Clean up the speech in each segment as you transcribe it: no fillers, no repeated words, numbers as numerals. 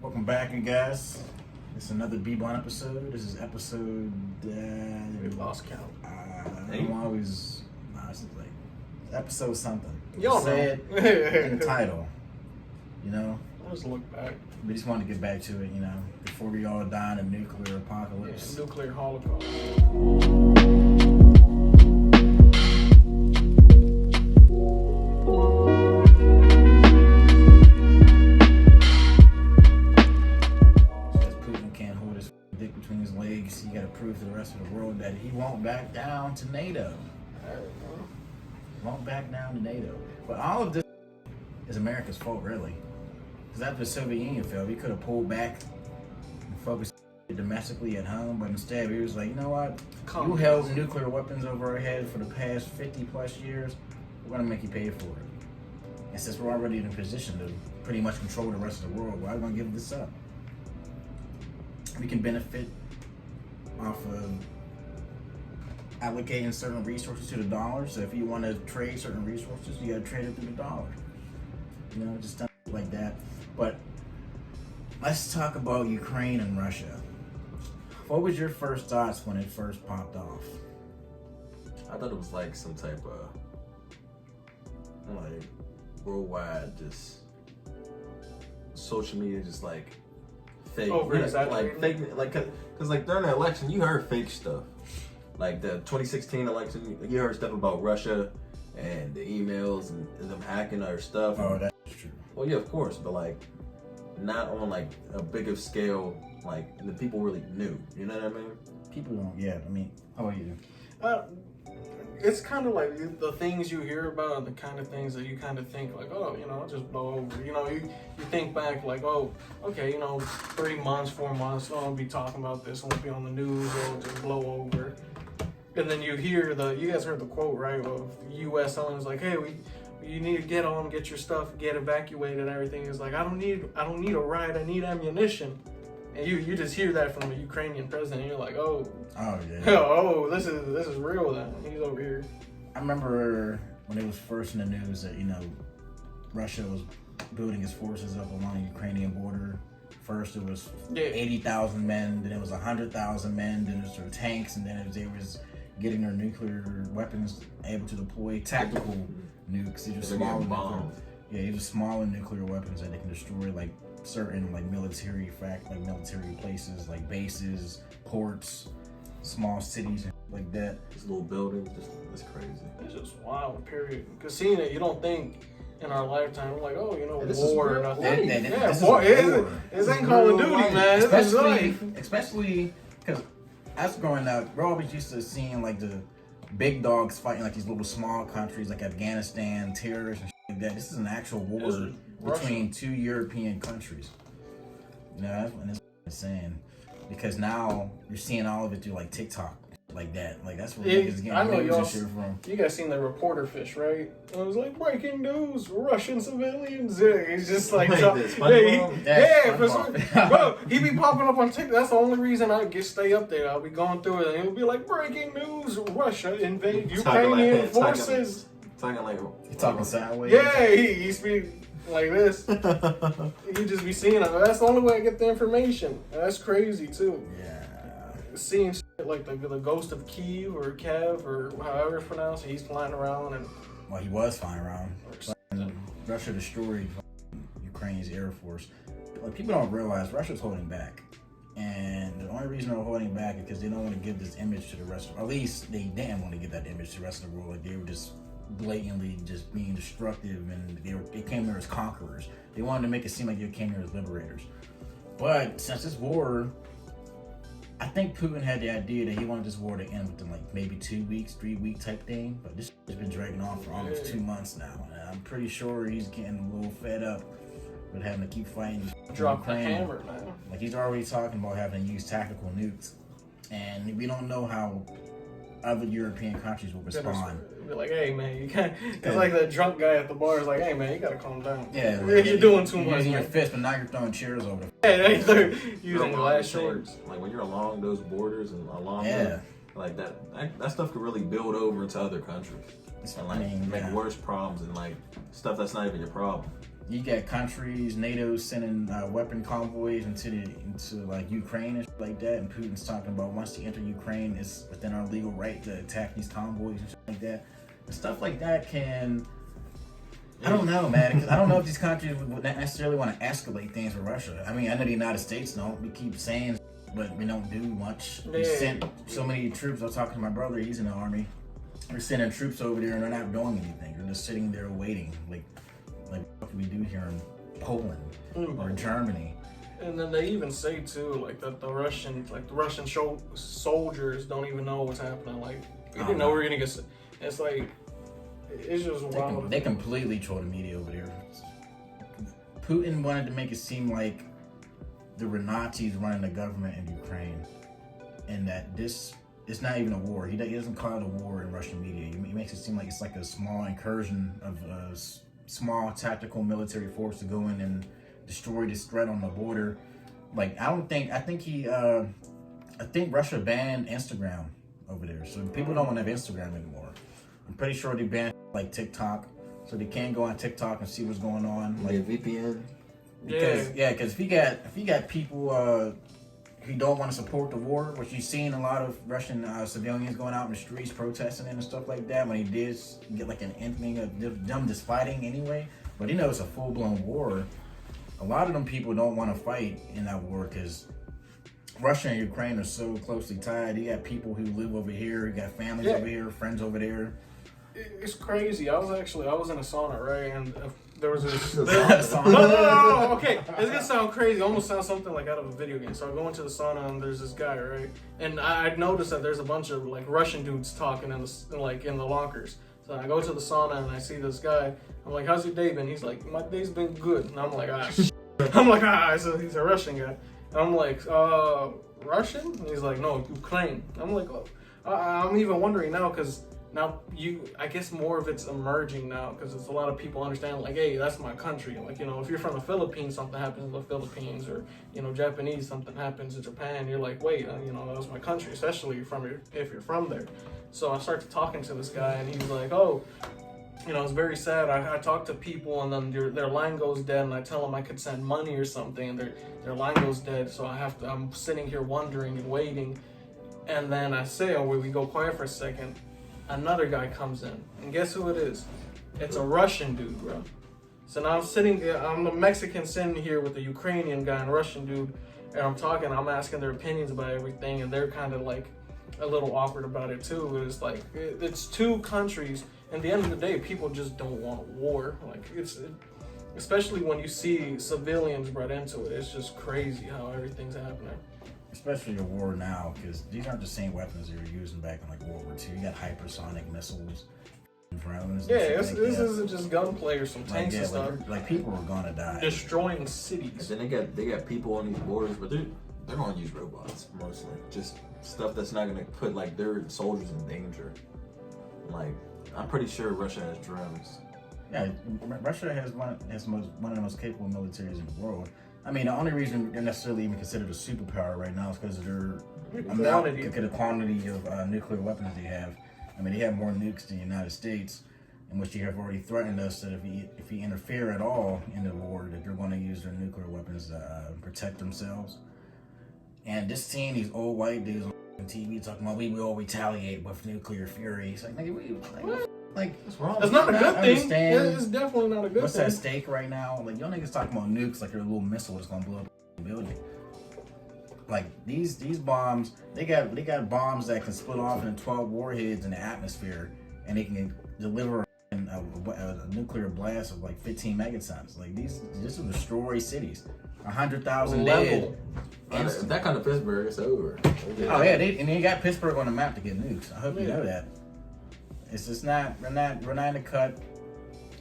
Welcome back, you guys. It's another B-Bond episode. This is episode. We lost count. I'm always. It's like episode something. Y'all said in the title. You know. Let's look back. We just wanted to get back to it. You know, before we all die in a nuclear apocalypse. Yeah, nuclear holocaust. He got to prove to the rest of the world that he won't back down to NATO. Won't back down to NATO. But all of this is America's fault, really. Because after the Soviet Union fell, we could have pulled back and focused domestically at home. But instead, we was like, you know what? You held nuclear weapons over our head for the past 50 plus years. We're going to make you pay for it. And since we're already in a position to pretty much control the rest of the world, why are we going to give this up? We can benefit off of allocating certain resources to the dollar. So if you want to trade certain resources, you got to trade it through the dollar. You know, just stuff like that. But let's talk about Ukraine and Russia. What was your first thoughts when it first popped off? I thought it was like some type of like worldwide just social media, just like fake, like fake, like because like during the election you heard fake stuff, like the 2016 election you heard stuff about Russia and the emails and them hacking our stuff. Oh, that's true. Well, yeah, of course, but like not on like a bigger scale, like the people really knew. You know what I mean? People don't. Yeah, I mean, how about you? It's kind of like the things you hear about are the kind of things that you kind of think like, oh, you know, I'll just blow over. You know, you think back like, oh, okay, you know, 3 months, 4 months, I'll be talking about this, I'll be on the news, or it'll just blow over. And then you hear you guys heard the quote, right, of U.S. someone's like, hey, you need to get your stuff, get evacuated and everything. It's like, I don't need a ride, I need ammunition. And you just hear that from the Ukrainian president, and you're like, oh yeah, oh, this is real then. He's over here. I remember when it was first in the news that, you know, Russia was building its forces up along the Ukrainian border. First it was 80,000 men, then it was 100,000 men, then it was their tanks, and then they was getting their nuclear weapons able to deploy tactical nukes. These are smaller bombs. Yeah, these are smaller nuclear weapons that they can destroy like certain like military places, like bases, ports, small cities and like that. This little building, that's crazy. It's just wild, period. Because seeing it, you don't think in our lifetime, we're like, oh, you know, this war or nothing. War. It ain't Call of Duty, man. Especially because us growing up, we're always used to seeing like the big dogs fighting like these little small countries like Afghanistan, terrorists and shit like that. This is an actual war between 2 European countries. You know, that's what it's insane. Because now you're seeing all of it through like TikTok, like that. Like that's where niggas getting news and shit from. You guys seen the reporter fish, right? It was like breaking news: Russian civilians. He's just like, bro, he be popping up on TikTok. That's the only reason I stay up there. I'll be going through it, and he'll be like, breaking news: Russia invade Ukrainian forces. Talking sideways. Yeah, he speaks like this. You just be seeing it. That's the only way I get the information. That's crazy too. Yeah. Seeing shit like the ghost of Kiev or Kev or however it's pronounced, he's flying around and. Well, he was flying around. Russia destroyed Ukraine's air force. Like, people don't realize Russia's holding back, and the only reason they're holding back is because they don't want to give this image to the rest of. Or at least they didn't want to give that image to the rest of the world. Like, they were just blatantly just being destructive, and they came there as conquerors. They wanted to make it seem like they came here as liberators. But since this war, I think Putin had the idea that he wanted this war to end within like maybe 2 weeks, 3 week type thing. But this has been dragging on for almost 2 months now, and I'm pretty sure he's getting a little fed up with having to keep fighting. Drop the hammer, man. Like, he's already talking about having to use tactical nukes, and we don't know how other European countries will respond. Be like, hey man, you can't. It's like that drunk guy at the bar is like, hey man, you gotta calm down. Yeah, you're doing too much. You're using your fist, but now you're throwing chairs over. Yeah, they're using glass shorts. Like when you're along those borders and along, like that stuff could really build over into other countries. And like make worse problems and like stuff that's not even your problem. You got countries, NATO sending weapon convoys into like Ukraine and shit like that, and Putin's talking about once they enter Ukraine, it's within our legal right to attack these convoys and shit like that. And stuff like that can, I don't know, man, because I don't know if these countries would necessarily want to escalate things with Russia. I mean, I know the United States don't. We keep saying, but we don't do much. We sent so many troops. I was talking to my brother. He's in the army. We're sending troops over there, and they're not doing anything. They're just sitting there waiting. Like what can we do here in Poland or Germany? And then they even say too, like that the Russian soldiers don't even know what's happening. Like we didn't know we were gonna get. It's like it's just wild. They completely troll the media over there. Putin wanted to make it seem like there were Nazis running the government in Ukraine, and that this is not even a war. He doesn't call it a war in Russian media. He makes it seem like it's like a small incursion of a small tactical military force to go in and destroy this threat on the border. Like I think Russia banned Instagram over there, so people don't want to have Instagram anymore. I'm pretty sure they banned like TikTok, so they can't go on TikTok and see what's going on. Like VPN. Because if you got people who don't want to support the war, which you've seen a lot of Russian civilians going out in the streets protesting and stuff like that, when he did get like an inkling of them just fighting anyway, but it's a full-blown war. A lot of them people don't want to fight in that war because Russia and Ukraine are so closely tied. You got people who live over here, you got families over here, friends over there. It's crazy. I was in a sauna, right? And there was this. No. Okay, it's gonna sound crazy. It almost sounds something like out of a video game. So I go into the sauna and there's this guy, right? And I noticed that there's a bunch of like Russian dudes talking in the lockers. So I go to the sauna and I see this guy. I'm like, "How's your day been?" He's like, "My day's been good." And I'm like, So he's a Russian guy. And I'm like, Russian? And he's like, "No, Ukraine." I'm like, "Oh." I'm even wondering now because. Now, I guess more of it's emerging now because it's a lot of people understand, like, hey, that's my country. Like, if you're from the Philippines, something happens in the Philippines, or, Japanese, something happens in Japan. You're like, wait, that was my country, especially if you're from there. So I started talking to this guy, and he was like, oh, it's very sad. I talk to people, and then their line goes dead, and I tell them I could send money or something, and their line goes dead. So I'm sitting here wondering and waiting, and then I say, we go quiet for a second. Another guy comes in, and guess who it is? It's a Russian dude, bro. So now I'm a Mexican sitting here with a Ukrainian guy and a Russian dude, and I'm asking their opinions about everything, and they're kind of like a little awkward about it too. It's like, it's two countries, and at the end of the day, people just don't want war. Like, especially when you see civilians brought into it, it's just crazy how everything's happening. Especially a war now, because these aren't the same weapons they were using back in like World War II. You got hypersonic missiles, drones. This isn't just gunplay or some tanks and stuff. Like people are gonna die, destroying cities. And then they got people on these borders, but they're gonna use robots mostly. Just stuff that's not gonna put like their soldiers in danger. Like I'm pretty sure Russia has drones. Yeah, Russia has one of the most capable militaries in the world. I mean, the only reason they're necessarily even considered a superpower right now is because of the quantity of nuclear weapons they have. I mean, they have more nukes than the United States, in which they have already threatened us that if we interfere at all in the war, that they're going to use their nuclear weapons to protect themselves. And just seeing these old white dudes on TV talking about we will retaliate with nuclear fury. It's like, what's wrong? It's not a good thing. It's definitely not a good thing. What's at stake right now? Like, y'all niggas talking about nukes like they're a little missile that's gonna blow up a building. Like these bombs, they got bombs that can split off into 12 warheads in the atmosphere, and they can deliver a nuclear blast of like 15 megatons. Like this will destroy cities. 100,000 dead. If that kind of Pittsburgh, it's over. Oh yeah, they got Pittsburgh on the map to get nukes. I hope you know that. It's just not. We're not in the cut.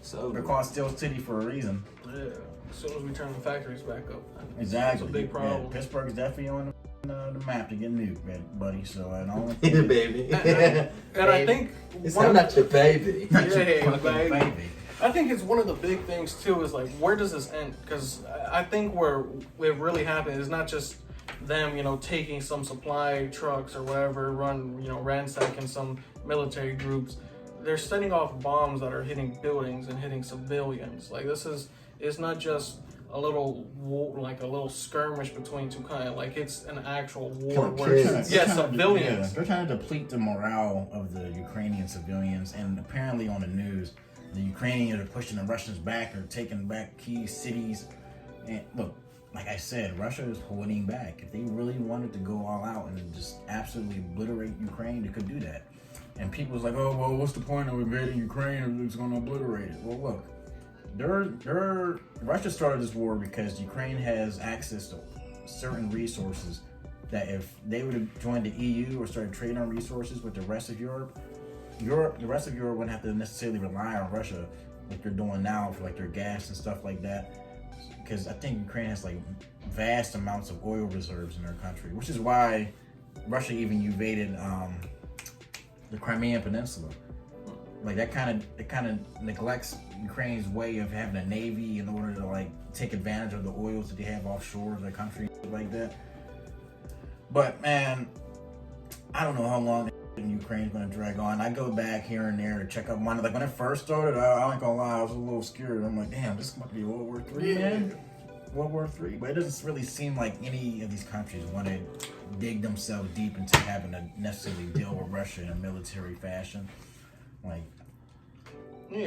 So they're called Steel City for a reason. Yeah. As soon as we turn the factories back up, exactly. It's a big problem. Yeah, Pittsburgh's definitely on the map to get nuked, buddy. So I don't. Yeah, baby. And I think I'm not your baby. Baby. I think it's one of the big things too. Is like, where does this end? Because I think where it really happened is not just them, taking some supply trucks or whatever, ransacking some military groups. They're setting off bombs that are hitting buildings and hitting civilians. Like, this is it's not just a little war, like a little skirmish between two countries. Like it's an actual war where civilians. They're trying to deplete the morale of the Ukrainian civilians, and apparently on the news, the Ukrainians are pushing the Russians back or taking back key cities. And look, like I said, Russia is holding back. If they really wanted to go all out and just absolutely obliterate Ukraine, they could do that. And people's like, oh well, what's the point of invading Ukraine if it's going to obliterate it? Well, look. Russia started this war because Ukraine has access to certain resources that if they would have joined the EU or started trading on resources with the rest of Europe, the rest of Europe wouldn't have to necessarily rely on Russia like they're doing now for like their gas and stuff like that. Because I think Ukraine has like vast amounts of oil reserves in their country, which is why Russia even invaded the Crimean Peninsula. Like that kind of neglects Ukraine's way of having a navy in order to like take advantage of the oils that they have offshore of their country, like that. But man, I don't know how long Ukraine's gonna drag on. I go back here and there to check up on it. Like when it first started, I ain't gonna lie, I was a little scared. I'm like, damn, this might be World War III, man. World War III. But it doesn't really seem like any of these countries want to dig themselves deep into having to necessarily deal with Russia in a military fashion. Like,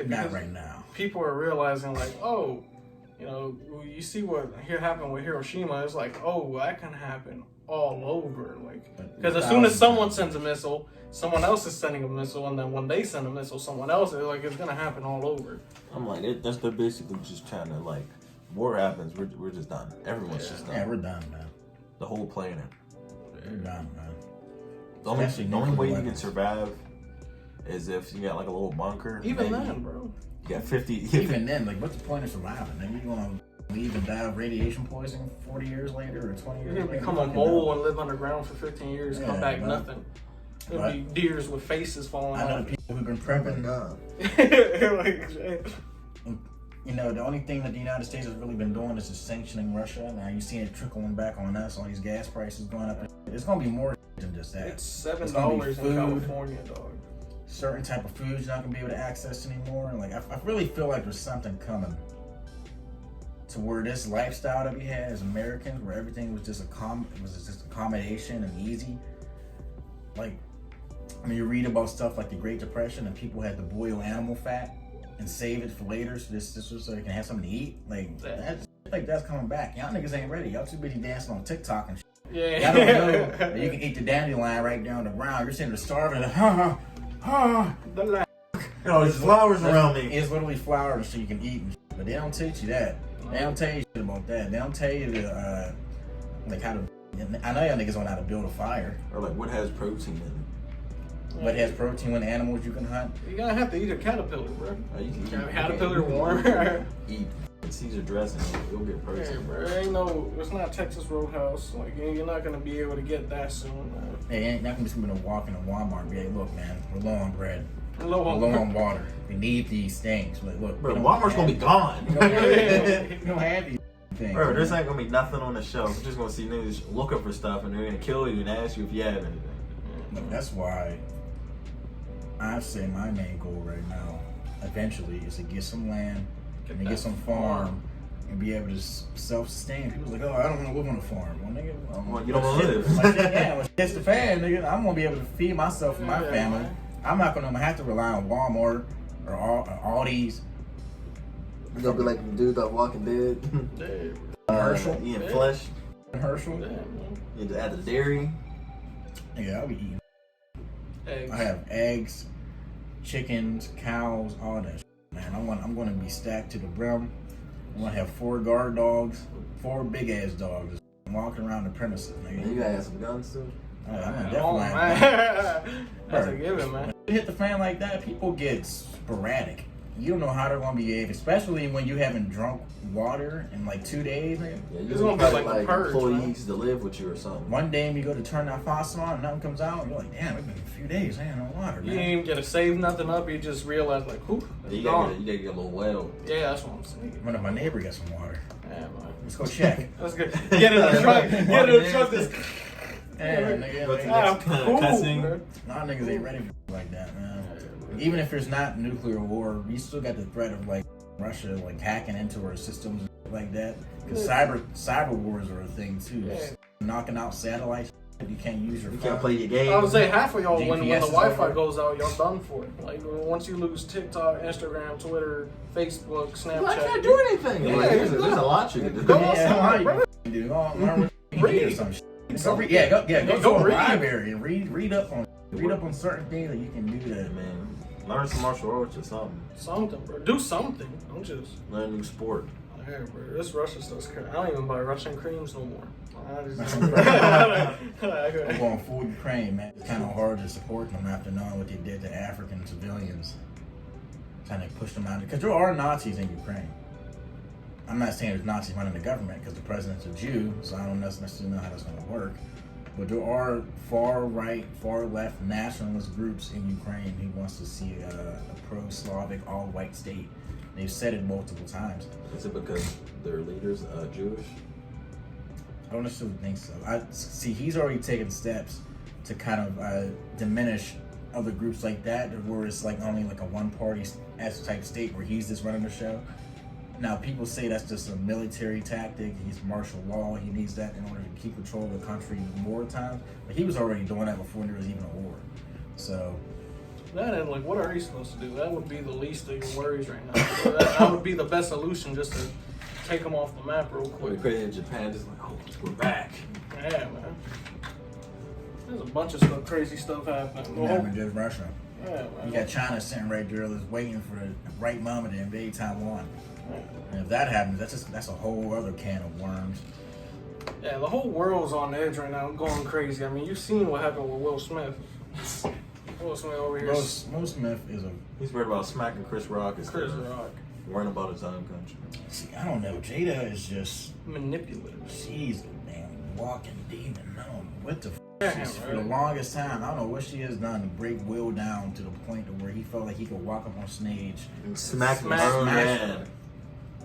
not right now. People are realizing, like, oh, you know, you see what here happened with Hiroshima. It's like, oh, that can happen all over. Like, because as soon as someone sends a missile, someone else is sending a missile, and then when they send a missile, someone else is like, it's gonna happen all over. I'm like, they're basically just trying to like, war happens, we're just done. Everyone's just done. Yeah, we're done, man. The whole planet. We're done, man. The only way you can survive is if you got like a little bunker. Even then, bro. You got 50. Even then, like, what's the point of surviving? Then you gonna leave and die of radiation poisoning 40 years later or 20 years later? You're gonna become a mole and live underground for 15 years, come back nothing. It'll be deers with faces falling off. I know people who've been prepping. You know, the only thing that the United States has really been doing is just sanctioning Russia. Now you seeing it trickling back on us, all these gas prices going up. It's gonna be more than just that. It's $7 in California, dog. Certain type of foods you're not gonna be able to access anymore. And like, I really feel like there's something coming to where this lifestyle that we had as Americans, where everything was just accommodation and easy. Like, I mean, you read about stuff like the Great Depression and people had to boil animal fat and save it for later, so this was so they can have something to eat. Like that's coming back. Y'all niggas ain't ready. Y'all too busy dancing on TikTok and shit. Yeah. Y'all don't know that you can eat the dandelion right down the ground. You're sitting there starving. There's flowers around me. It's literally flowers so you can eat, but they don't teach you that. They don't tell you shit about that. They don't tell you the like how to. I know y'all niggas don't know how to build a fire. Or like what has protein in it. What has protein? What animals you can hunt? You're gonna have to eat a caterpillar, bro. You can eat a caterpillar warm. Eat Caesar dressing. You'll get protein. Yeah, bro. Ain't no. It's not Texas Roadhouse. Like you're not gonna be able to get that soon. Man. Hey, ain't not just gonna walk into Walmart and be like, look, man, we're low on bread. We're low on water. We need these things. Like, look, bro, Walmart's gonna be gone. You don't have these things. Bro, there's not gonna be nothing on the shelf. You're just gonna see niggas looking for stuff, and they're gonna kill you and ask you if you have anything. Look, that's why I say my main goal right now, eventually, is to get some land and get some farm and be able to self-sustain. People's like, oh, I don't want to live on a farm. Well, nigga, you don't want to live. Like, yeah, when shit's the fan, nigga, I'm gonna be able to feed myself and my family. I'm not gonna have to rely on Walmart or Aldi's. You're gonna be like the dude that Walking Dead. Herschel. Eating flesh. Herschel. You at the dairy. Yeah, I'll be eating. Eggs. I have eggs, chickens, cows, all that shit, man. I'm gonna be stacked to the brim. I'm gonna have 4 guard dogs, 4 big ass dogs walking around the premises, nigga. You gotta have some guns too. I'm definitely have guns. That's a given, man. When you hit the fan like that, people get sporadic. You don't know how they're gonna behave, especially when you haven't drunk water in like 2 days, nigga. Yeah, you're gonna be like a purge, employees to live with you or something. One day you go to turn that faucet on and nothing comes out, and you're like, damn, it's been a few days, I ain't no water, man. You didn't even get to save nothing up, you just realize like, whoop, you gotta get a little well. Yeah, that's what I'm saying. What if my neighbor got some water? Yeah, man. Let's go check. Let's go. Get in the truck. Get in the truck. This. Yeah, nigga. Nah, niggas ain't ready for like that, man. Even if there's not nuclear war, we still got the threat of like Russia like hacking into our systems and shit like that. Because cyber wars are a thing too. Just knocking out satellites. You can't use your phone. You can't play your game. I would say half of y'all, when the Wi-Fi over. goes out, y'all done for it. Like, once you lose TikTok, Instagram, Twitter, Facebook, Snapchat. I can't do anything. Yeah, Like, there's a lot you can do. Go Yeah, outside, you learn read or some shit. Go Go to a read. library and read up on certain things that you can do that. Man, learn some martial arts or something. Something, bro. Do something. Don't just. Learn a new sport. Yeah, bro. This Russian stuff's crazy. I don't even buy Russian creams no more. I'm going full Ukraine, man. It's kind of hard to support them after knowing what they did to African civilians. Trying to push them out. Because there are Nazis in Ukraine. I'm not saying there's Nazis running the government because the president's a Jew, so I don't necessarily know how that's going to work. But there are far right, far left nationalist groups in Ukraine who wants to see a pro-Slavic, all-white state. They've said it multiple times. Is it because their leaders Jewish? I don't necessarily think so. I see he's already taken steps to kind of diminish other groups like that, where it's like only like a one-party type state where he's just running the show. Now, people say that's just a military tactic. He's martial law. He needs that in order to keep control of the country in wartime. But he was already doing that before there was even a war. So that and like, what are you supposed to do? That would be the least of your worries right now. So that would be the best solution, just to take them off the map real quick. We're crazy in Japan, just like, oh, we're back. Yeah, man. There's a bunch of stuff, crazy stuff happening. what happened to Russia? Yeah, man. You got China sitting right there, just waiting for the right moment to invade Taiwan. And if that happens, that's a whole other can of worms. Yeah, the whole world's on edge right now, going crazy. I mean, you've seen what happened with Will Smith. Will Smith over here. Will Smith is a... He's worried about smacking Chris Rock instead Chris of Rock. worrying about his own country. See, I don't know. Jada is just... Manipulative. She's a damn walking demon. I don't know what the f***. Yeah, For the longest time, I don't know what she has done to break Will down to the point of where he felt like he could walk up on stage And smack his Smack own smash man.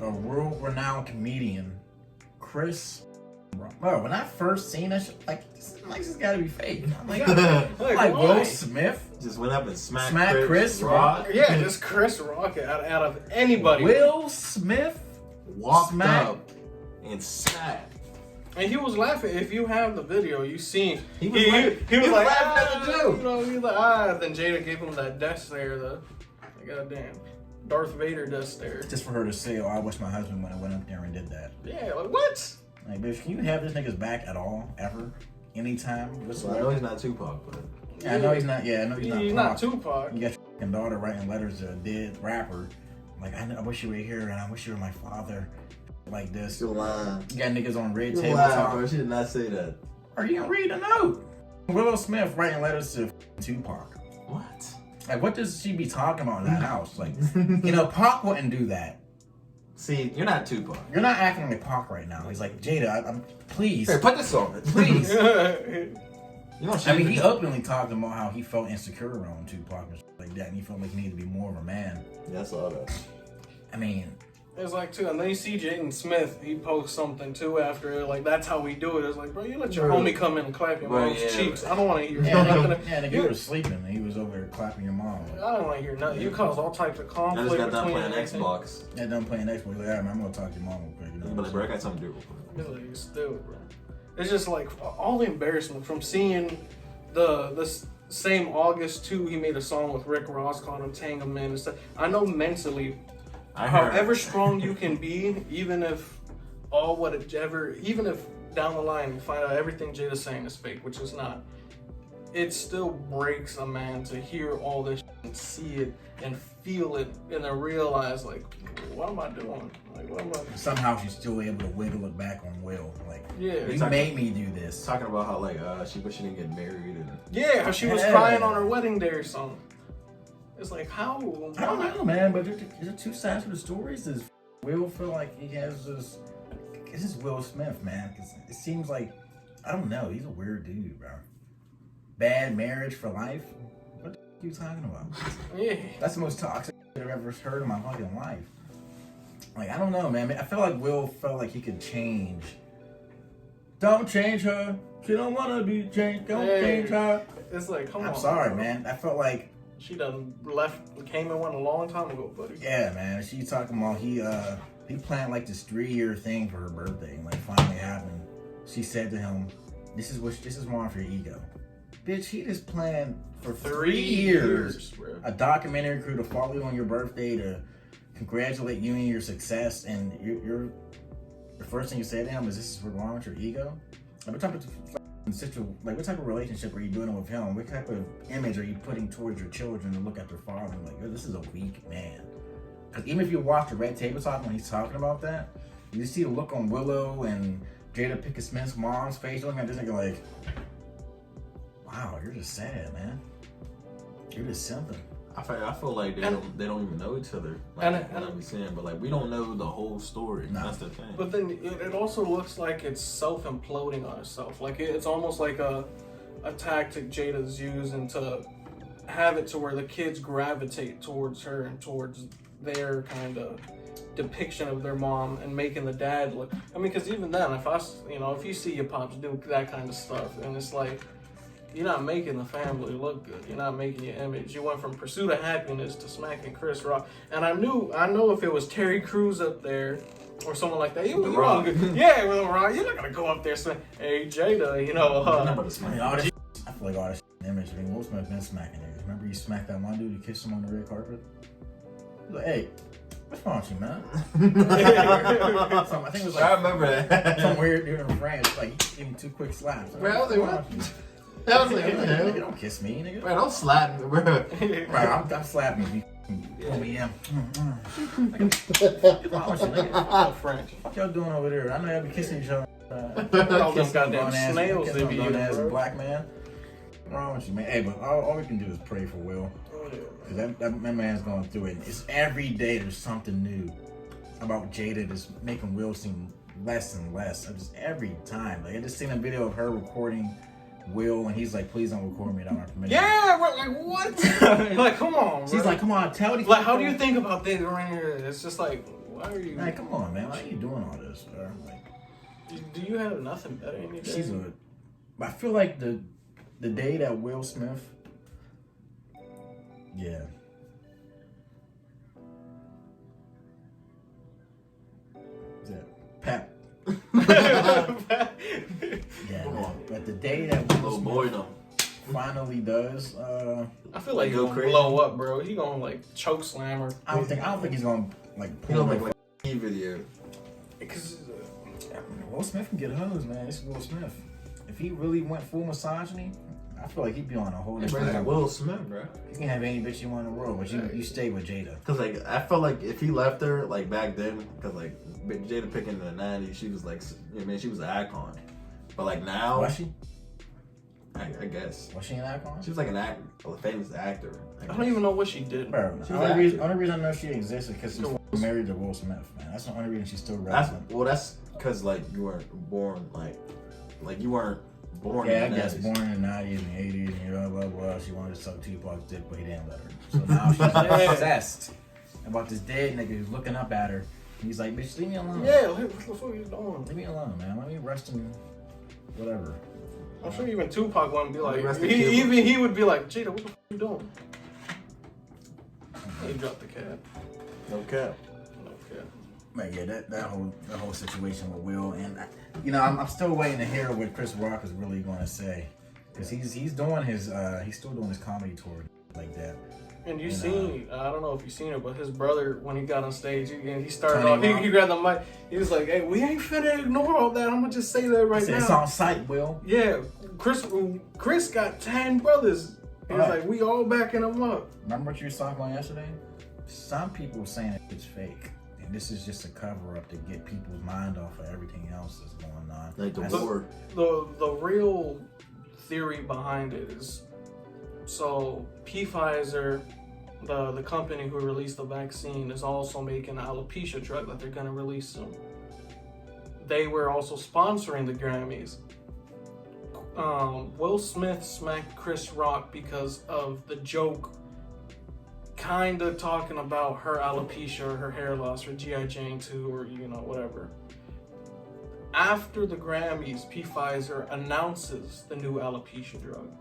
a world-renowned comedian, Chris. Bro, when I first seen that shit, like, this has got to be fake. I'm like, Like Will why? Smith Just went up and smacked Chris Rock. Rock. Yeah, just Chris Rock out of anybody. Will Smith Walked smack. up and snapped. And he was laughing. If you have the video, you seen He was laughing. He was like, laughing at the joke. You know, he was like, Then Jada gave him that death stare, the goddamn Darth Vader death stare. Just for her to say, oh, I wish my husband would have went up there and did that. Yeah, like what? Like, bitch, can you have this nigga's back at all, ever, anytime? So I know he's not Tupac, but Yeah, I know he's not. Yeah, I know he's not. He's Pac. not Tupac. You got your fucking daughter writing letters to a dead rapper. Like, I wish you were here, and I wish you were my father. Like this. still lying. You got niggas on red You're table lying, talk. bro. She did not say that. Are you gonna read a note? Willow Smith writing letters to Tupac. What? Like, what does she be talking about in that house? Like, you know, Pac wouldn't do that. See, you're not Tupac. You're not acting like Pac right now. He's like, Jada, I'm please, Here, put this on. please. You know, I mean, he openly talked about how he felt insecure around Tupac and shit like that, and he felt like he needed to be more of a man. Yeah, I saw that. I mean, It's like too, and then you see Jaden Smith. He posts something too after it. Like that's how we do it. It's like, bro, you let your Bro. homie come in and clap your Bro, mom's yeah. cheeks. I don't want to hear. yeah, nothing. nigga was sleeping, and he was over there clapping your mom. I don't want to hear nothing. You cause all types of I conflict. just got done between playing everything. Xbox. Yeah, done playing Xbox. He's like, all right, man, I'm gonna talk to your mom real quick. You know? But like, bro, I got something to do real quick. It's like, you stupid, bro. It's just like all the embarrassment from seeing the same August 2, he made a song with Rick Ross called Entanglement and stuff. I know mentally, however strong you can be, even if even if down the line you find out everything Jada's saying is fake, which is not, it still breaks a man to hear all this and see it and feel it and then realize, like, what am I doing? Like, what am I? Somehow she's still able to wiggle it back on Will. Like, Yeah. you made me do this. Talking about how like she wish she didn't get married and Yeah, how she was Yeah. crying on her wedding day or something. It's like, how? I don't know, man, but is there two sides to the stories? Does Will feel like he has this? This is Will Smith, man. 'Cause it seems like, I don't know, he's a weird dude, bro. Bad marriage for life? What the f are you talking about? Yeah. That's the most toxic shit I've ever heard in my fucking life. Like, I don't know, man. I feel like Will felt like he could change. Don't change her. She don't want to be changed. Don't change her. It's like, come on. I'm sorry, bro. man. I felt like She done came and went a long time ago, buddy. Yeah, man. She talking about he planned like this 3-year thing for her birthday, and like finally happened. She said to him, "This is more for your ego." Bitch, he just planned for 3 years bro. A documentary crew to follow you on your birthday to congratulate you and your success, and you're the first thing you say to him is, "This is wrong with your ego." Like, what type of relationship are you doing with him? What type of image are you putting towards your children to look at their father and like, this is a weak man? Because even if you watch the Red Table Talk when he's talking about that, you see the look on Willow and Jada Pinkett Smith's mom's face looking at this nigga like, wow, you're just sad, man. You're just something. I feel like they don't even know each other. Like, what I'm saying, but like we don't know the whole story. No. That's the thing. But then it also looks like it's self-imploding on itself. Like it's almost like a tactic Jada's using to have it to where the kids gravitate towards her and towards their kind of depiction of their mom and making the dad look. I mean, because even then, if you see your pops do that kind of stuff, and it's like, you're not making the family look good. You're not making your image. You went from Pursuit of Happiness to smacking Chris Rock. And I know if it was Terry Crews up there or someone like that, with Rock, you're not gonna go up there saying, "Hey Jada," I feel like all this image. I mean, Will Smith been smacking niggas. Remember you smacked that one dude, you kissed him on the red carpet? Like, hey, what's wrong with you, man? I think it was like, I remember that. Some weird dude in France, like, give him 2 quick slaps. Well, they were. I was like, nigga, don't kiss me, nigga. Man, don't slap me, bro. Right, I'm slapping you. Yeah. What's wrong with you, nigga? French. What y'all doing over there? I know y'all be kissing each other. All them goddamn snails they be using, bro. Black man. What's wrong with you, man? Hey, but all we can do is pray for Will. Because that man's going through it. It's every day there's something new about Jada that's making Will seem less and less. Just every time. Like, I just seen a video of her recording Will, and he's like, "Please don't record me without my permission." Yeah, like what? Like, come on, bro. She's like, "Come on, tell these like, how do you think about things around here?" It's just like, why are you? Like, come on, man. Why are you doing all this, bro? Like, do you have nothing better in your day? I feel like the day that Will Smith, yeah. Is that Pep? Yeah, but the day that Will Smith finally does, I feel like he's gonna blow up, bro. He gonna like choke slam her. I don't think he's gonna like pull like a video. Because Will Smith can get hosed, man. It's Will Smith. If he really went full misogyny, I feel like he'd be on a whole different level. Will Smith, bro. You can have any bitch you want in the world, but you stay with Jada. Cause like I felt like if he left her like back then, cause like Jada Pinkett in the '90s, she was like, she was an icon. But like now, was she? I guess. Was she an icon? She was like a famous actor. I don't even know what she did. Bro, the only reason I know she exists is because she's married to Will Smith, man. That's the only reason she's still relevant. That's because like you weren't born like you weren't born. Yeah, in the I guess 90s. Born in the '90s and '80s, and blah blah blah. She wanted to suck Tupac's dick, but he didn't let her. So now she's obsessed about this dead nigga who's looking up at her. And he's like, "Bitch, leave me alone." Yeah, what the fuck are you doing? Leave me alone, man. Let me rest in whatever. I'm sure even Tupac wouldn't be like, he would be like, "Jada, what the fuck are you doing?" He dropped the cap. No cap. Man, yeah, that whole situation with Will, and I'm still waiting to hear what Chris Rock is really going to say, because he's still doing his comedy tour like that. And I don't know if you've seen it, but his brother, when he got on stage, he started off, he grabbed the mic, he was like, "Hey, we ain't finna ignore all that, I'm gonna just say that right now. It's on site, Will." Yeah, Chris got 10 brothers. He was like, we all backing him up. Remember what you were talking about yesterday? Some people were saying it's fake. And this is just a cover up to get people's mind off of everything else that's going on. Like the war. The real theory behind it is, so Pfizer, the company who released the vaccine, is also making an alopecia drug that they're gonna release soon. They were also sponsoring the Grammys. Will Smith smacked Chris Rock because of the joke kind of talking about her alopecia or her hair loss or G.I. Jane 2 or whatever. After the Grammys, Pfizer announces the new alopecia drug.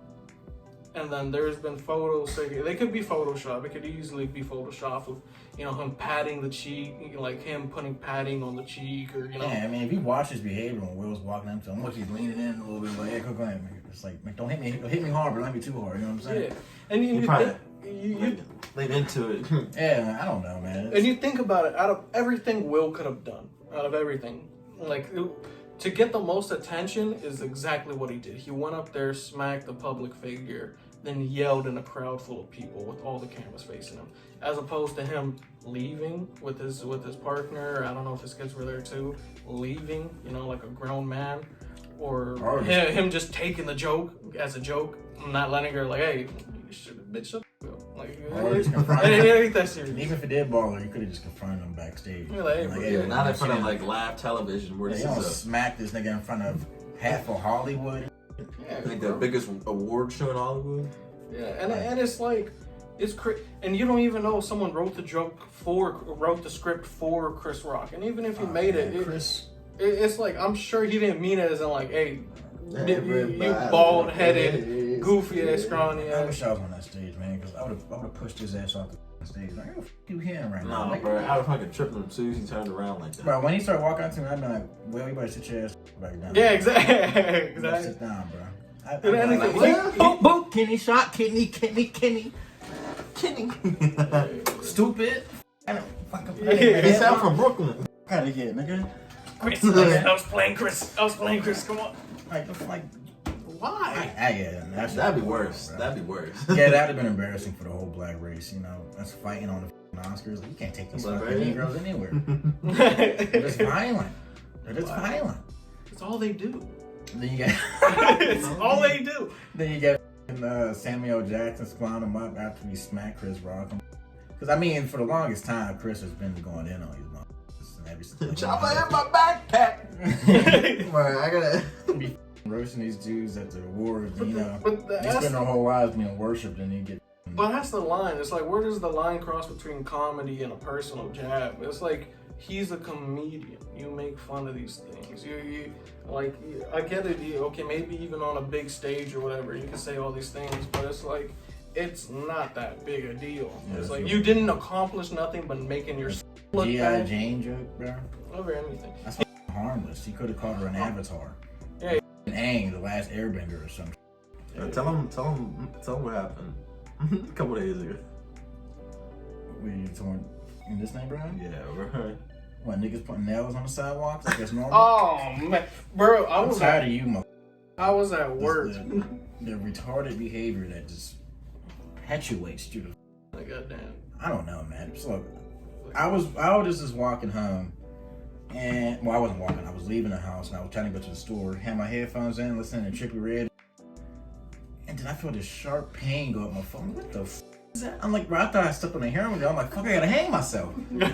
And then there's been photos. They could be Photoshop. It could easily be Photoshop of, him patting the cheek, like him putting padding on the cheek, or Yeah, I mean, if you watch his behavior when Will's walking up to him, look, he's leaning in a little bit, like, "Yeah, go ahead, man." It's like, "Man, don't hit me hard, but don't hit me too hard." You know what I'm saying? Yeah, and you probably you lean into it. Yeah, I don't know, man. and you think about it. Out of everything Will could have done, out of everything, like. To get the most attention is exactly what he did. He went up there, smacked the public figure, then yelled in a crowd full of people with all the cameras facing him. As opposed to him leaving with his partner, I don't know if his kids were there too, leaving, like a grown man, or him just taking the joke as a joke, not letting her like, "Hey, you should bitch up." Like, it ain't that serious. Even if it did bother, you could have just confronted him backstage. You're like, Hey, not in front of like live television where you don't smack this nigga in front of half of Hollywood. Yeah, like the biggest award show in Hollywood. Yeah, and it's like, and you don't even know if someone wrote the script for Chris Rock, and even if he made it's like, I'm sure he didn't mean it as in like, "Hey, you bald-headed, goofy-ass, scrawny ass." I wish I was on that stage, man, because I would have pushed his ass off the stage. Like, "What the f*** you hearing right now?" No, bro, I would fucking trip him as soon as he turned around like that. Bro, when he started walking out to me, I'd be like, "Well, you better sit your ass back down." Yeah, exactly. You better sit down, bro. Kenny shot, Kenny. Stupid. I don't fucking He sound from Brooklyn. Out of here, nigga. Chris, I was playing Chris. Come on. Like, Why? That'd be worse. That'd be worse. Yeah, that'd have been embarrassing for the whole black race, Us fighting on the Oscars. Like, you can't take these fucking Negroes anywhere. They're just violent. Violent. It's all they do. Then you get it's all they do. Then you get Samuel Jackson squatting him up after he smacked Chris Rock. Because, I mean, for the longest time, Chris has been going in on these motherfuckers and everything. Chopper in my backpack. Right, I gotta be roasting these dudes at the awards. They that's spend their whole lives being worshipped, and you get. But that's the line. It's like, where does the line cross between comedy and a personal jab? It's like, he's a comedian. You make fun of these things. I get it. Okay, maybe even on a big stage or whatever, you can say all these things, but it's like, it's not that big a deal. Yeah, it's like, you didn't accomplish nothing but making your look G.I. bad. Jane joke, bro. Over anything. That's harmless. He could have called her an avatar. Yeah. Aang, the last Airbender or something. Tell him what happened a couple days ago. What are you talking in this name, Brian? Yeah, right. What, niggas putting nails on the sidewalks? Like that's normal? Oh, man. Bro, I'm tired of you, I was at work. The retarded behavior that just perpetuates you. Like, goddamn. I don't know, man. So, I was just walking home, and I wasn't walking. I was leaving the house, and I was trying to go to the store. Had my headphones in, listening to Trippie Redd, and then I feel this sharp pain go up my phone. What the f is that? I'm like, bro, I thought I stepped on a heroin. I'm like, fuck, I gotta hang myself. I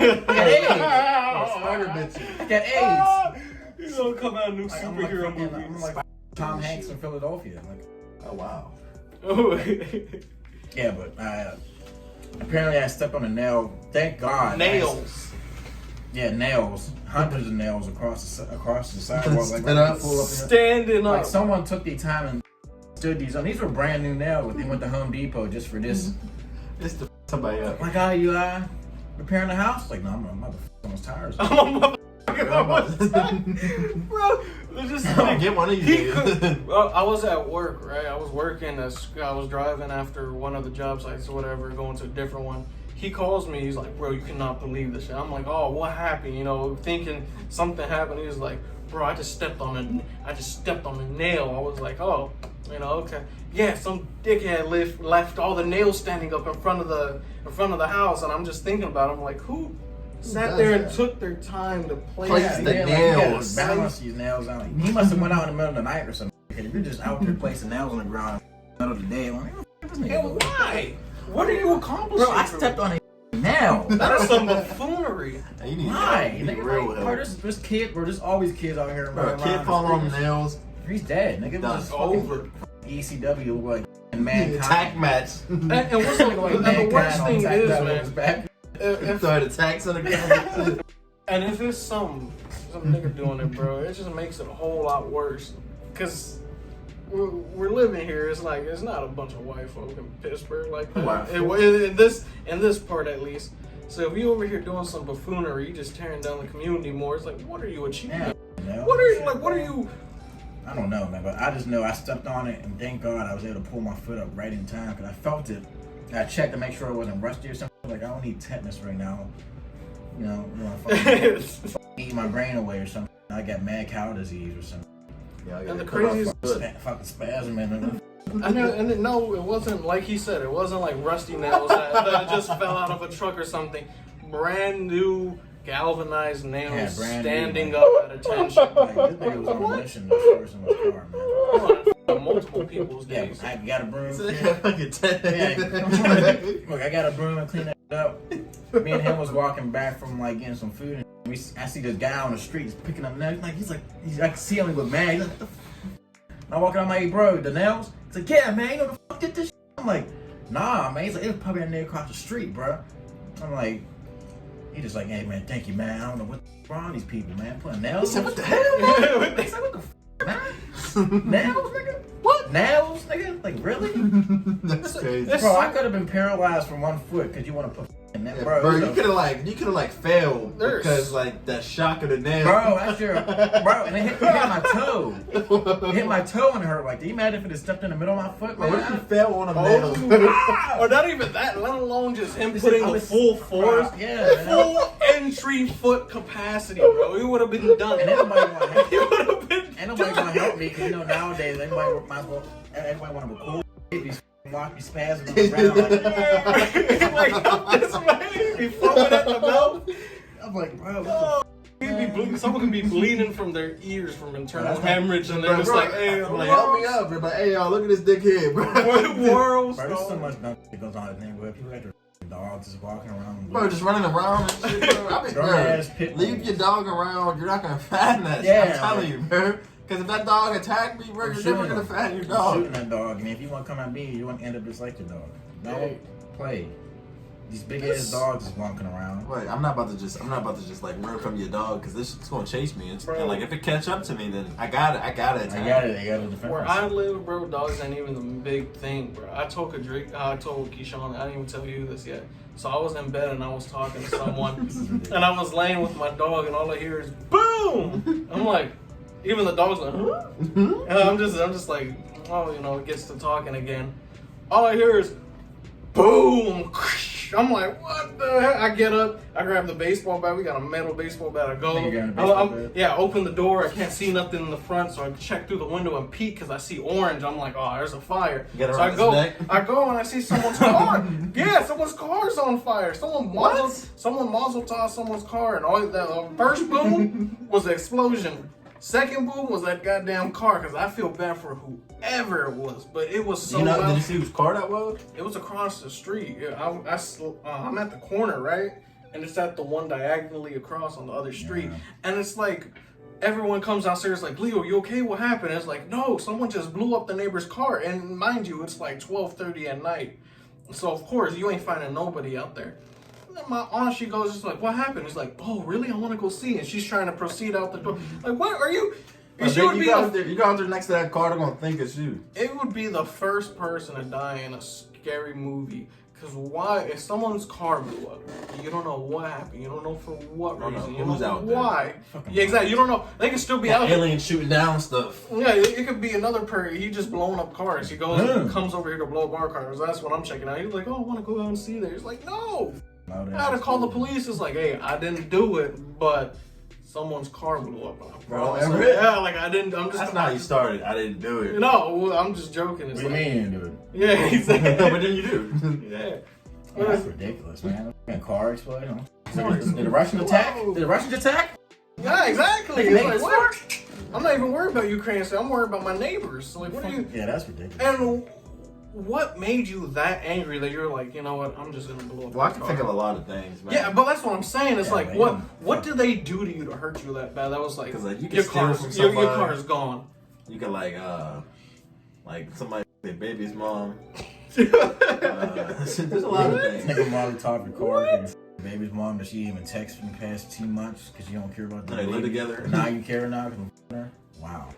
got AIDS. He's gonna come out new superhero movie. I'm like Tom Hanks in Philadelphia. I'm like, oh wow. Yeah, but apparently I stepped on a nail. Thank God. Nails. Yeah, nails. Hundreds of nails across the sidewalk. Standing up. Like someone took the time and stood these on. These were brand new nails. They went to Home Depot just for this. It's to somebody up. Like, are you repairing the house? Like, no, I'm motherfucking tires. Bro, just like, get one of you. I was at work, right? I was working. I was driving after one of the job sites or whatever, going to a different one. He calls me. He's like, bro, you cannot believe this shit. I'm like, oh, what happened? Thinking something happened. He was like, bro, I just stepped on a nail. I was like, oh, okay. Yeah, some dickhead left all the nails standing up in front of the house, and I'm just thinking about it. I'm like, who sat there and took their time to place the nails? Balance these nails out. He must have went out in the middle of the night or something. If you're just out there placing nails on the ground in the middle of the day, I'm like, and why? What are you accomplishing? Bro, I stepped on a nail. That's some buffoonery. Why? There's kids, bro. There's always kids out here. Bro, a kid falling on the nails. He's dead, nigga. That's over. ECW, like, mankind. Attack match. And what's the worst thing is, man, Throw attacks on the ground. and if it's some nigga doing it, bro, it just makes it a whole lot worse. Cause we're living here. It's like it's not a bunch of white folk in Pittsburgh like that. Wow. In this part at least. So if you over here doing some buffoonery, you just tearing down the community more. It's like, what are you achieving? Yeah, What are you like? What are you? I don't know, man, but I just know I stepped on it, and thank God I was able to pull my foot up right in time because I felt it. And I checked to make sure it wasn't rusty or something. Like I don't need tetanus right now. You know, if I eat my brain away or something, I got mad cow disease or something. Yeah, And the craziest fucking spasm and no, it wasn't like he said. It wasn't like rusty nails that just fell out of a truck or something. Brand new galvanized nails standing up at attention. Like, this nigga was on a mission to force in my car, man. On multiple people's days. I got a broom. Yeah. Look, I got a broom and clean it up. Me and him was walking back from like getting some food, and I see this guy on the street just picking up nails. I can see him, he look mad. He's like, what the f-? And I walk out, I'm like, bro, the nails? He's like, yeah, man, you know the fuck did this shit? I'm like, nah, man. He's like, it was probably a nigga across the street, bro. I'm like, he just like, hey, man, thank you, man. I don't know what's wrong with these people, man. Putting nails. He said, what the hell, man? He said, what the f, man? Nails, nigga? What? Nails, nigga? Like, really? That's crazy. Bro, I could have been paralyzed from one foot because you want to put in that, bro. You could have like failed because like that shock of the nail. Bro, that's your bro, and it hit my toe. It hit my toe and hurt. Like, do you imagine if it had stepped in the middle of my foot, man? What if you fell on a nail? Or not even that, let alone just him putting the full force, full entry foot capacity, bro. He would have been done. And everybody want to help. He would have been. Ain't nobody gonna help me because you know nowadays everybody want to record babies. Watch me spazzing around like this man be foaming at the mouth. I'm like, bro, what someone could be bleeding from their ears from internal hemorrhage, and they're just like, hey, like, help me up. They're like, hey, y'all, look at this dickhead, bro. World, bro, there's so much dumb that goes on in the neighborhood. People got their dogs just walking around. Bro, just running around and shit, bro. I mean, leave your dog around. You're not gonna find that shit. I'm telling you, bro. Because if that dog attacked me, bro, you're never gonna find your dog. Shooting that dog. I mean, if you want to come at me, you want to end up just like your dog. Don't play. These big ass dogs is walking around. Wait, I'm not about to just like run from your dog because this is gonna chase me. And like if it catch up to me, then I got it. I got to defend Where I live, bro, dogs ain't even the big thing, bro. I told Keyshawn, I didn't even tell you this yet. So I was in bed and I was talking to someone, and I was laying with my dog, and all I hear is boom. I'm like, even the dog's like, huh? And I'm just like, oh, you know, it gets to talking again. All I hear is boom. I'm like, what the heck? I get up, I grab the baseball bat. We got a metal baseball bat. I go, open the door. I can't see nothing in the front, so I check through the window and peek because I see orange. I'm like, oh, there's a fire. So I go and I see someone's car. Yeah, someone's car's on fire. Someone mazel tov someone's car, and all that. First boom was the explosion. Second boom was that goddamn car, because I feel bad for whoever it was, but it was so loud. Did you see whose car that was? It was across the street. Yeah, I'm at the corner, right? And it's at the one diagonally across on the other street. Yeah. And it's like, everyone comes downstairs like, Leo, you okay? What happened? And it's like, no, someone just blew up the neighbor's car. And mind you, it's like 12:30 at night. So, of course, you ain't finding nobody out there. My aunt, she goes, just like, what happened? It's like, oh, really? I want to go see. And she's trying to proceed out the door. Like, what are you? You go out there next to that car, they're going to think it's you. It would be the first person to die in a scary movie. Because why? If someone's car blew up, you don't know what happened. You don't know for what reason. You don't know why. Yeah, exactly. You don't know. They can still be out there. Aliens shooting down stuff. Yeah, it could be another person. He just blowing up cars. He goes, comes over here to blow up our cars. That's what I'm checking out. He's like, oh, I want to go out and see there. He's like, no. I had to call the police. It's like, hey, I didn't do it, but someone's car blew up. Bro, yeah, like I didn't. I'm just. That's not how you started. I didn't do it. No, I'm just joking. It's what do you mean you didn't do it? Yeah, exactly. But then you do. Yeah. That's ridiculous, man. A car exploded. Did the Russians attack? Did the Russians attack? Yeah, exactly. It's like, what? I'm not even worried about Ukraine. So I'm worried about my neighbors. So like, what are you? Yeah, that's ridiculous. And what made you that angry that you're like, you know what? I'm just gonna blow up. Well, I can think of a lot of things, man. Yeah, but that's what I'm saying. It's like, what did they do to you to hurt you that bad? That was like, you can steal from somebody. Your car's gone. You can like somebody, their baby's mom. There's a lot of things. Take a Molotov your car and baby's mom that she even text in the past 2 months because you don't care about the They live together. But now you care now because her. Wow.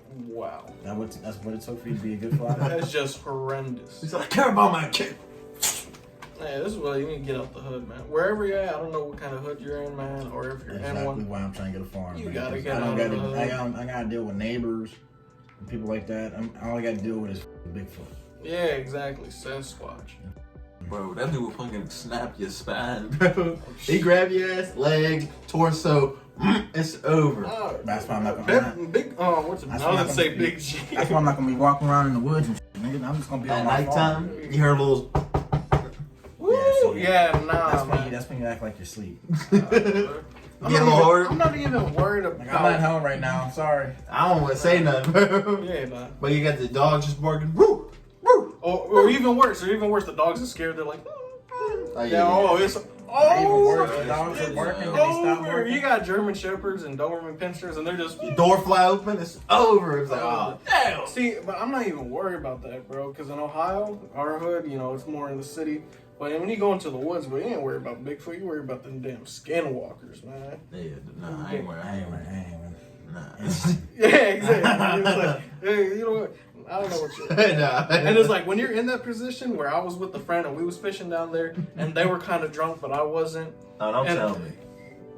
That's what it took for you to be a good father. That's just horrendous. He's like, I care about my kid. Hey, this is why you need to get out the hood, man. Wherever you're at, I don't know what kind of hood you're in, man, or if you're exactly in one. why I'm trying to get a farm. You man, gotta get I out of the hood. I gotta deal with neighbors and people like that. All I gotta deal with is Bigfoot. Yeah, exactly. Sasquatch. Bro, that dude will fucking snap your spine, bro. He grab your ass, leg, torso. It's over. That's why I'm not gonna. What's it? I was gonna say Big G. That's why I'm not gonna be walking around in the woods and shit, nigga. I'm just gonna be At on my nighttime, phone. you hear a little. Woo! Yeah, That's when you act like you're asleep. I'm not even worried about. Like, I'm at home right now. I'm sorry. I don't want to say nothing, bro. Yeah, nah. But you got the dog just barking. Woo, woo. Or even worse. The dogs are scared. They're like, Oh, yeah. It's Even worse, the dogs are barking. Then they stop over. barking. You got German Shepherds and Doberman Pinschers, and they're just Door fly open. It's over. It's like, oh, damn. See, but I'm not even worried about that, bro. Because in Ohio, our hood, it's more in the city. But when you go into the woods, bro, you ain't worried about Bigfoot. You worry about them damn skinwalkers, man. Yeah, nah, I ain't worried. Nah. Yeah, exactly. It's like, hey, you know what? I don't know what you're Nah. And it's like when you're in that position where I was with a friend and we was fishing down there and they were kind of drunk, but I wasn't. No, don't tell me.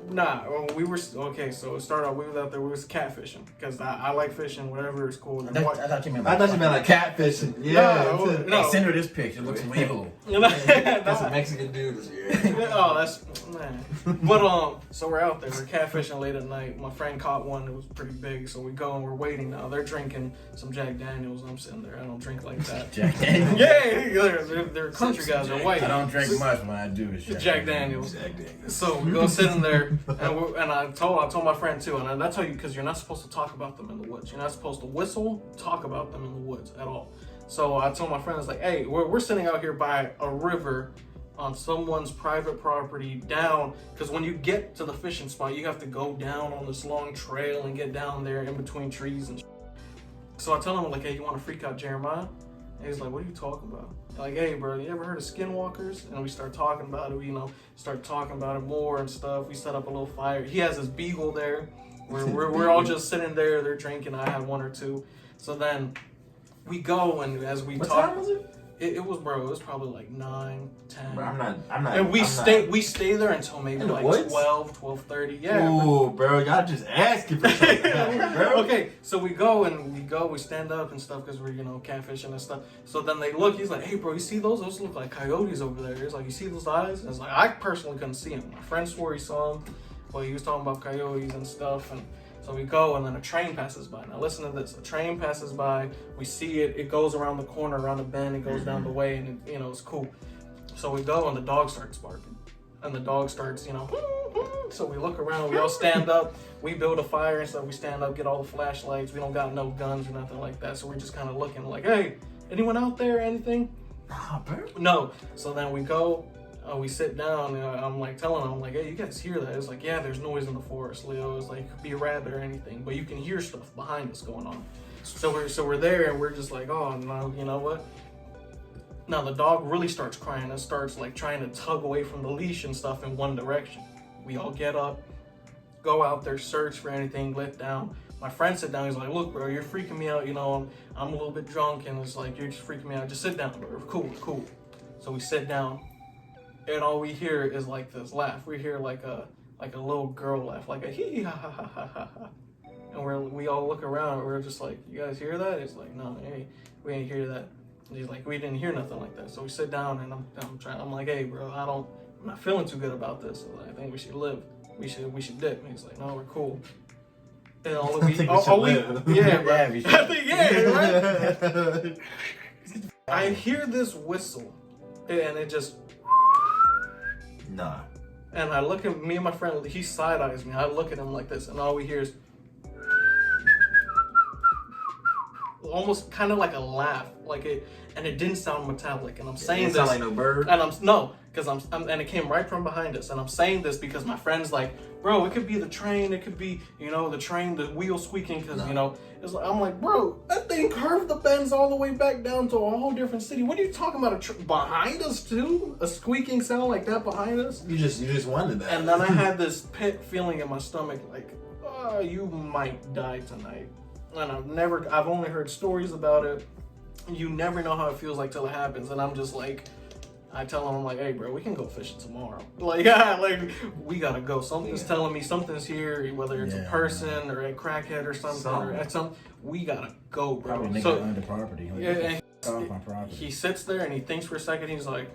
Nah, we were okay. So it started out. We was out there. We was catfishing because I like fishing. Whatever is cool. I thought you meant like catfishing. Yeah. No. Hey, send her this picture. It looks illegal. That's a Mexican dude. Oh, that's man. But so we're out there. We're catfishing late at night. My friend caught one that was pretty big. So we go and we're waiting now. They're drinking some Jack Daniels. I'm sitting there. I don't drink like that. Jack Daniels. Yeah, they're country guys. They're white. I don't drink much when I do. It's Jack Daniels. So we go sitting there. And I told my friend too, and I tell you because you're not supposed to talk about them in the woods. You're not supposed to whistle, talk about them in the woods at all. So I told my friend, I was like, hey, we're sitting out here by a river on someone's private property down, because when you get to the fishing spot, you have to go down on this long trail and get down there in between trees and So I tell him, like, hey, you want to freak out Jeremiah? And he's like, what are you talking about? Like, hey, bro, you ever heard of skinwalkers? And we start talking about it, start talking about it more and stuff. We set up a little fire. He has his beagle there. We're all just sitting there. They're drinking. I had one or two. So then we go, and as we talk. What time was it? It was probably like 9, 10. Bro, I'm not. And we stay there until maybe like woods? 12, 12:30. Yeah. Ooh, bro, y'all just asking for something, bro. Okay, so we stand up and stuff because we're, catfishing and stuff. So then they look, he's like, hey bro, you see those? Those look like coyotes over there. He's like, you see those eyes? And it's like, I personally couldn't see them. My friend swore he saw them, but he was talking about coyotes and stuff. And so we go, and then a train passes by. Now listen to this. A train passes by, we see it, it goes around the corner, around the bend, it goes down the way, and it's cool. So we go, and the dog starts barking. And the dog starts, so we look around, we all stand up, we build a fire and stuff, we stand up, get all the flashlights, we don't got no guns or nothing like that, so we're just kind of looking like, hey, anyone out there, anything? Nah, bro. No. So then we go, we sit down, and I'm like telling them, I'm like, hey, you guys hear that? It's like, yeah, there's noise in the forest, Leo. It's like, it could be a rabbit or anything, but you can hear stuff behind us going on. So we're there, and we're just like, oh, no, you know what? Now the dog really starts crying and starts like trying to tug away from the leash and stuff in one direction. We all get up, go out there, search for anything, let down. My friend sit down, he's like, look bro, you're freaking me out, I'm a little bit drunk, and it's like, you're just freaking me out, just sit down bro, cool. So we sit down, and all we hear is like this laugh. We hear like a little girl laugh, like a hee ha ha ha ha ha. And we all look around, and we're just like, you guys hear that? It's like, no, hey, we ain't hear that. And he's like, we didn't hear nothing like that. So we sit down, and I'm like, hey bro, I'm not feeling too good about this. So I think we should live. We should dip. And he's like, no, we're cool. And yeah, bro. I think, yeah, right? I hear this whistle, and it just. Nah. And I look at me and my friend, he side eyes me. I look at him like this, and all we hear is. almost kind of like a laugh, and it didn't sound metallic. And I'm saying this, sound like no bird. And and it came right from behind us. And I'm saying this because my friend's like, bro, it could be the train, it could be, the train, the wheel squeaking, because it's like, I'm like, bro, that thing curved the bends all the way back down to a whole different city. What are you talking about? Behind us too? A squeaking sound like that behind us? You just wanted that. And then I had this pit feeling in my stomach, like, you might die tonight. And I've only heard stories about it. You never know how it feels like till it happens. And I'm just like, I tell him, I'm like, hey bro, we can go fishing tomorrow. Like, yeah, like we gotta go. Something's telling me something's here, whether it's a person or a crackhead or something. Or at we gotta go, bro. Probably nigga owned the property. Like, yeah, off my property. He sits there and he thinks for a second. He's like,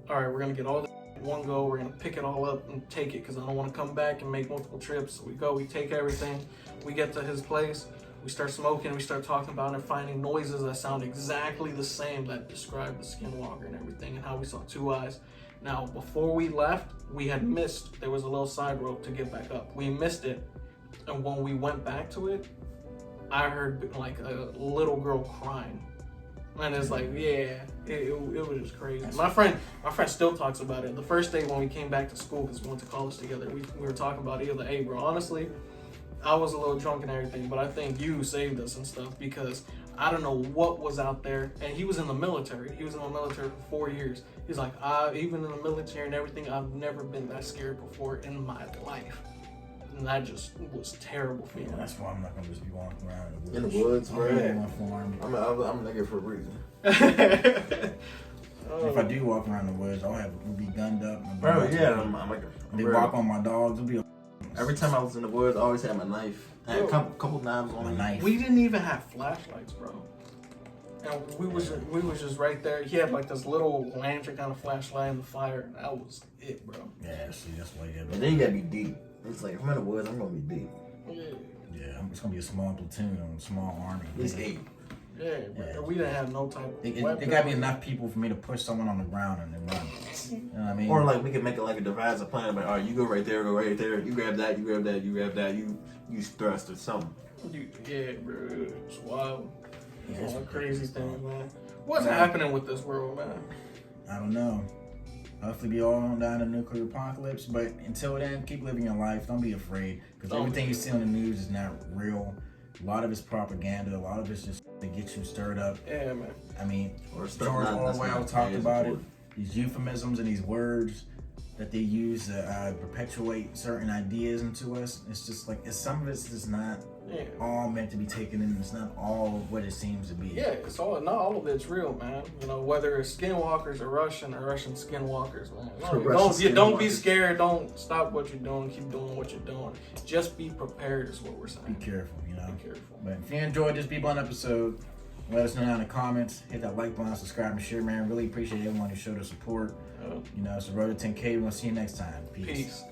all right, we're gonna get all this in one go. We're gonna pick it all up and take it because I don't want to come back and make multiple trips. So we go, we take everything. We get to his place. We start smoking, we start talking about it and finding noises that sound exactly the same that describe the skinwalker and everything and how we saw two eyes. Now, before we left, we had missed, there was a little side road to get back up. We missed it, and when we went back to it, I heard like a little girl crying. And it's like, yeah, it was just crazy. My friend still talks about it. The first day when we came back to school, because we went to college together, we were talking about it. He was like, hey bro, honestly, I was a little drunk and everything, but I think you saved us and stuff because I don't know what was out there. And he was in the military. He was in the military for 4 years. He's like, even in the military and everything, I've never been that scared before in my life. And that just was terrible for me. Yeah, that's why I'm not gonna just be walking around in the woods, bro. I'm a nigga for a reason. If I do walk around the woods, we'll be gunned up. Bro, yeah, I'm like they walk on my dogs. It'll be every time I was in the woods, I always had my knife. I had a couple knives on my me. knife. We didn't even have flashlights, bro. And we was just right there. He had like this little lantern kind of flashlight in the fire, and that was it, bro. Yeah, see, that's why you get. And then you gotta be deep. It's like if I'm in the woods, I'm gonna be deep. Yeah, it's gonna be a small platoon, a small army. At least 8. Yeah, bro. We didn't have no type of There gotta be enough people for me to push someone on the ground and then run. You know what I mean? Or like we could make it like a devise a plan, but all right, you go right there, you grab that, you grab that, you grab that, you use thrust or something. Yeah, bro, it's wild. Yeah, all crazy things, man. What's happening with this world, man? I don't know. Hopefully we all don't die in a nuclear apocalypse, but until then, keep living your life. Don't be afraid, because everything you see on the news is not real. A lot of it's propaganda. A lot of it's just to get you stirred up. Yeah, man. I mean, Or George Orwell talked about it. These euphemisms and these words that they use to perpetuate certain ideas into us. It's just like some of it's just not all meant to be taken in. It's not all what it seems to be. Yeah, not all of it's real, man. Whether it's skinwalkers or Russian skinwalkers, man. Don't be scared. Don't stop what you're doing. Keep doing what you're doing. Just be prepared is what we're saying. Be careful, Be careful. But if you enjoyed this B-Blunt episode, let us know down in the comments. Hit that like button, subscribe, and share, man. Really appreciate everyone who showed us support. It's the road to 10K. We're going to see you next time. Peace. Peace.